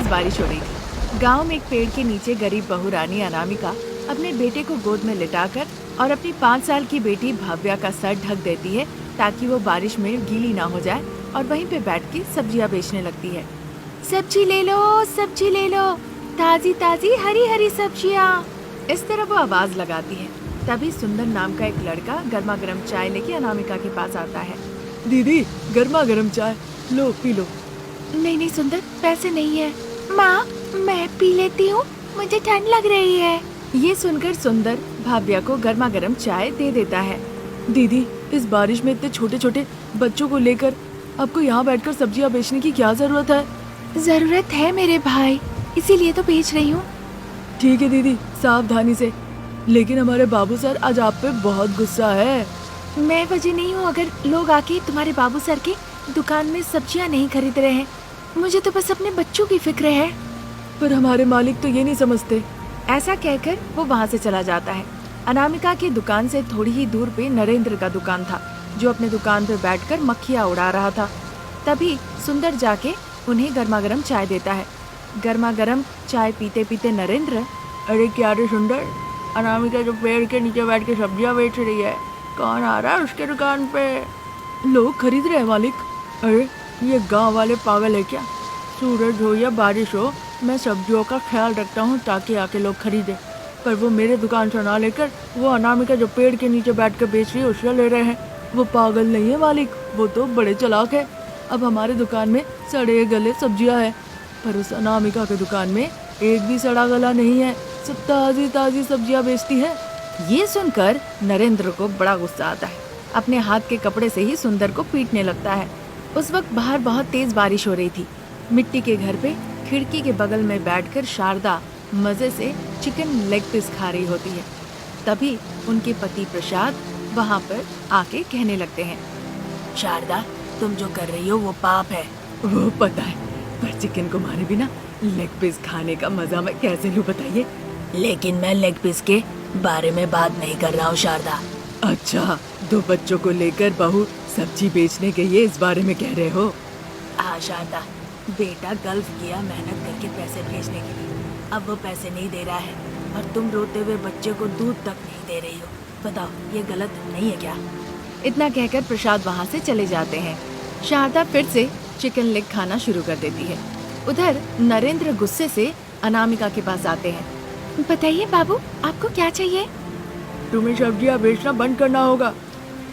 तेज बारिश हो रही थी। गांव में एक पेड़ के नीचे गरीब बहू रानी अनामिका अपने बेटे को गोद में लिटाकर और अपनी 5 साल की बेटी भव्या का सर ढक देती है ताकि वो बारिश में गीली ना हो जाए, और वहीं पे बैठ के सब्जियां बेचने लगती है। सब्जी ले लो, ताजी ताजी हरी हरी सब्जियां। इस तरह वो आवाज लगाती है। तभी सुंदर नाम का एक लड़का गर्मा गर्म चाय लेके अनामिका के पास आता है। दीदी, गर्मा गर्म चाय लो, पी लो। नहीं सुंदर, पैसे नहीं है। माँ, मैं पी लेती हूँ, मुझे ठंड लग रही है। ये सुनकर सुंदर भव्या को गर्मा गर्म चाय दे देता है। दीदी, इस बारिश में इतने छोटे छोटे बच्चों को लेकर आपको यहाँ बैठकर सब्जियाँ बेचने की क्या जरूरत है? जरूरत है मेरे भाई, इसीलिए तो बेच रही हूँ। ठीक है दीदी, सावधानी से। लेकिन हमारे बाबू सर आज आप पे बहुत गुस्सा है। मैं वजह नहीं हूँ अगर लोग आके तुम्हारे बाबू सर की दुकान में सब्जियाँ नहीं खरीद रहे हैं। मुझे तो बस अपने बच्चों की फिक्र है। पर हमारे मालिक तो ये नहीं समझते। ऐसा कहकर वो वहाँ से चला जाता है। अनामिका की दुकान से थोड़ी ही दूर पे नरेंद्र का दुकान था, जो अपने दुकान पे बैठकर मक्खियाँ उड़ा रहा था। तभी सुंदर जाके उन्हें गर्मा गर्म चाय देता है। गर्मा गर्म चाय पीते पीते नरेंद्र, अरे क्या रे सुंदर, अनामिका जो पेड़ के नीचे बैठ के सब्जियाँ बेच रही है, कौन आ रहा है उसके दुकान पे? लोग खरीद रहे हैं मालिक। अरे ये गांव वाले पागल है क्या? सूरज हो या बारिश हो, मैं सब्जियों का ख्याल रखता हूँ ताकि आके लोग खरीदे। पर वो मेरे दुकान से ना लेकर वो अनामिका जो पेड़ के नीचे बैठ कर बेच रही है उससे ले रहे हैं। वो पागल नहीं है मालिक, वो तो बड़े चालाक है। अब हमारे दुकान में सड़े गले सब्जियां है, पर उस अनामिका के दुकान में एक भी सड़ा गला नहीं है, सब ताजी ताजी सब्जियां बेचती है। ये सुनकर नरेंद्र को बड़ा गुस्सा आता है। अपने हाथ के कपड़े से ही सुंदर को पीटने लगता है। उस वक्त बाहर बहुत तेज बारिश हो रही थी। मिट्टी के घर पे खिड़की के बगल में बैठकर शारदा मजे से चिकन लेग पीस खा रही होती है। तभी उनके पति प्रसाद वहाँ पर आके कहने लगते हैं, शारदा, तुम जो कर रही हो वो पाप है। वो पता है, पर चिकन को मारे बिना लेग पीस खाने का मजा मैं कैसे लूं बताइए? लेकिन मैं लेग पीस के बारे में बात नहीं कर रहा हूँ शारदा। अच्छा, 2 बच्चों को लेकर बहू सब्जी बेचने गई है, इस बारे में कह रहे हो? हाँ शारदा, बेटा गल्फ गया मेहनत करके पैसे भेजने के लिए, अब वो पैसे नहीं दे रहा है और तुम रोते हुए बच्चे को दूध तक नहीं दे रही हो। बताओ, ये गलत नहीं है क्या? इतना कहकर प्रसाद वहाँ से चले जाते हैं। शारदा फिर से चिकन लेग खाना शुरू कर देती है। उधर नरेंद्र गुस्से से अनामिका के पास आते हैं। बताइए बाबू, आपको क्या चाहिए? तुम्हें सब्जियाँ बेचना बंद करना होगा,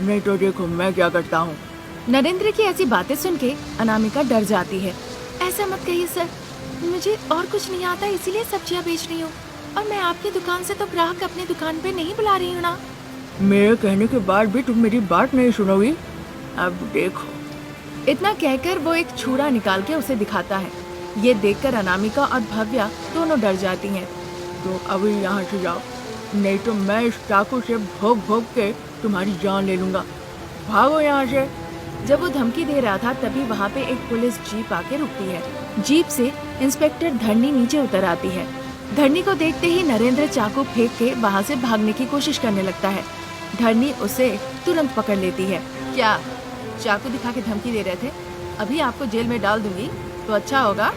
नहीं तो देखो मैं क्या करता हूँ। नरेंद्र की ऐसी बातें सुन के अनामिका डर जाती है। ऐसा मत कहिए सर, मुझे और कुछ नहीं आता, इसीलिए सब्जियाँ बेच रही हूँ, और मैं आपकी दुकान से तो ग्राहक अपनी दुकान पे नहीं बुला रही हूँ ना। मेरे कहने के बाद भी तुम मेरी बात नहीं सुनोगी? अब देखो। इतना कहकर वो एक छुरा निकाल के उसे दिखाता है। ये देखकर अनामिका और भव्या दोनों डर जाती हैं। तो अभी यहाँ से जाओ, नहीं तो मैं इस चाकू से भोंक भोंक के तुम्हारी जान ले लूंगा। भागो यहाँ से। जब वो धमकी दे रहा था तभी वहाँ पे एक पुलिस जीप आके रुकती है। जीप से इंस्पेक्टर धरनी नीचे उतर आती है। धरनी को देखते ही नरेंद्र चाकू फेंक के वहाँ से भागने की कोशिश करने लगता है। धरनी उसे तुरंत पकड़ लेती है। क्या चाकू दिखा के धमकी दे रहे थे? अभी आपको जेल में डाल दूंगी तो अच्छा होगा।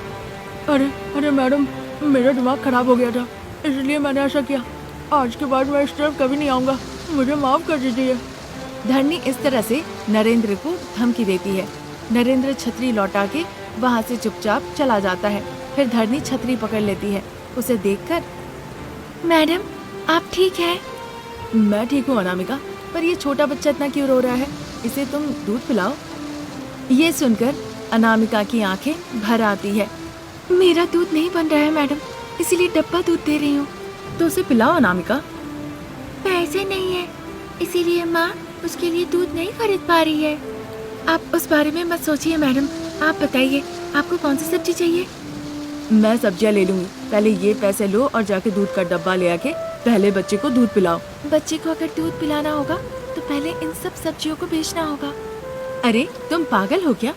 अरे मैडम, मेरा दिमाग खराब हो गया था, इसलिए मैंने ऐसा किया। आज के बाद मैं इस तरफ कभी नहीं आऊँगा, मुझे माफ कर दीजिए। धरनी इस तरह से नरेंद्र को धमकी देती है। नरेंद्र छतरी लौटा के वहाँ से चुपचाप चला जाता है। फिर धरनी छतरी पकड़ लेती है। उसे देखकर, मैडम आप ठीक है? मैं ठीक हूँ अनामिका, पर ये छोटा बच्चा इतना क्यों रो रहा है? इसे तुम दूध पिलाओ। ये सुनकर अनामिका की आंखें भर आती है। मेरा दूध नहीं बन रहा है मैडम, इसीलिए डब्बा दूध दे रही हूँ। तो उसे पिलाओ अनामिका। पैसे नहीं है, इसीलिए माँ उसके लिए दूध नहीं खरीद पा रही है। आप उस बारे में मत सोचिए मैडम, आप बताइए आपको कौन सी सब्जी चाहिए? मैं सब्जियाँ ले लूंगी, पहले ये पैसे लो और जाके दूध का डब्बा ले आके पहले बच्चे को दूध पिलाओ। बच्चे को अगर दूध पिलाना होगा तो पहले इन सब सब्जियों को बेचना होगा। अरे तुम पागल हो क्या?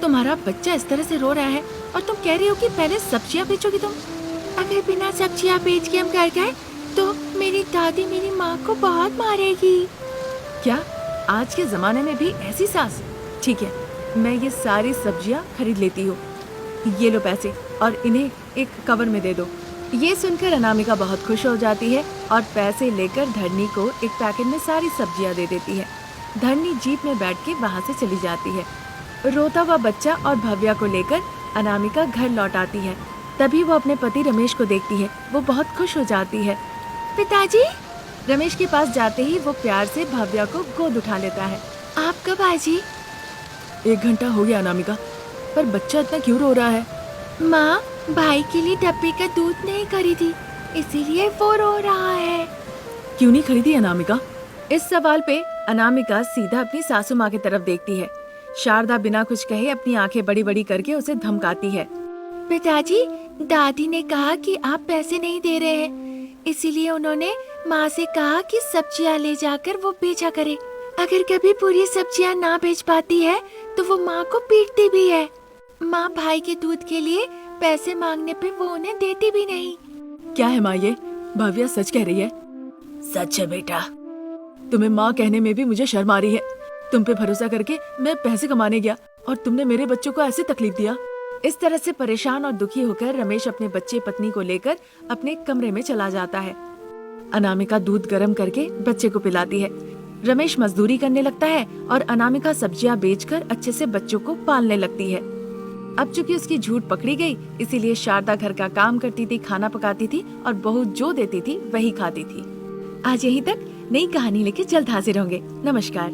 तुम्हारा बच्चा इस तरह से रो रहा है और तुम कह रही हो कि पहले सब्जियाँ बेचोगी तुम? अगर बिना सब्जियाँ बेच के हम घर गए तो मेरी दादी मेरी माँ को बहुत मारेगी। क्या आज के जमाने में भी ऐसी सास? ठीक है, मैं ये सारी सब्जियाँ खरीद लेती हूँ। ये लो पैसे और इन्हें एक कवर में दे दो। ये सुनकर अनामिका बहुत खुश हो जाती है और पैसे लेकर धरनी को एक पैकेट में सारी सब्जियां दे देती है। धरनी जीप में बैठ के वहाँ से चली जाती है। रोता हुआ बच्चा और भव्या को लेकर अनामिका घर लौट आती है। तभी वो अपने पति रमेश को देखती है। वो बहुत खुश हो जाती है। पिताजी! रमेश के पास जाते ही वो प्यार से भव्या को गोद उठा लेता है। आप कब आए जी? 1 घंटा हो गया अनामिका, पर बच्चा इतना क्यों रो रहा है? माँ, भाई के लिए डब्बे का दूध नहीं खरीदी, इसीलिए वो रो रहा है। क्यों नहीं खरीदी अनामिका? इस सवाल पे अनामिका सीधा अपनी सासू माँ की तरफ देखती है। शारदा बिना कुछ कहे अपनी आंखें बड़ी बड़ी करके उसे धमकाती है। पिताजी, दादी ने कहा कि आप पैसे नहीं दे रहे हैं, इसीलिए उन्होंने माँ से कहा कि सब्जियाँ ले जाकर वो बेचा करे। अगर कभी पूरी सब्जियाँ ना बेच पाती है तो वो माँ को पीटती भी है। माँ भाई के दूध के लिए पैसे मांगने पे वो उन्हें देती भी नहीं। क्या है माँ ये? भव्या सच कह रही है? सच है बेटा। तुम्हें माँ कहने में भी मुझे शर्म आ रही है। तुम पे भरोसा करके मैं पैसे कमाने गया और तुमने मेरे बच्चों को ऐसे तकलीफ दिया। इस तरह से परेशान और दुखी होकर रमेश अपने बच्चे पत्नी को लेकर अपने कमरे में चला जाता है। अनामिका दूध गर्म करके बच्चे को पिलाती है। रमेश मजदूरी करने लगता है और अनामिका सब्जियां बेचकर अच्छे से बच्चों को पालने लगती है। अब चूंकि उसकी झूठ पकड़ी गई, इसीलिए शारदा घर का काम करती थी, खाना पकाती थी और बहू जो देती थी वही खाती थी। आज यहीं तक। नई कहानी लेके जल्द हाजिर होंगे। नमस्कार।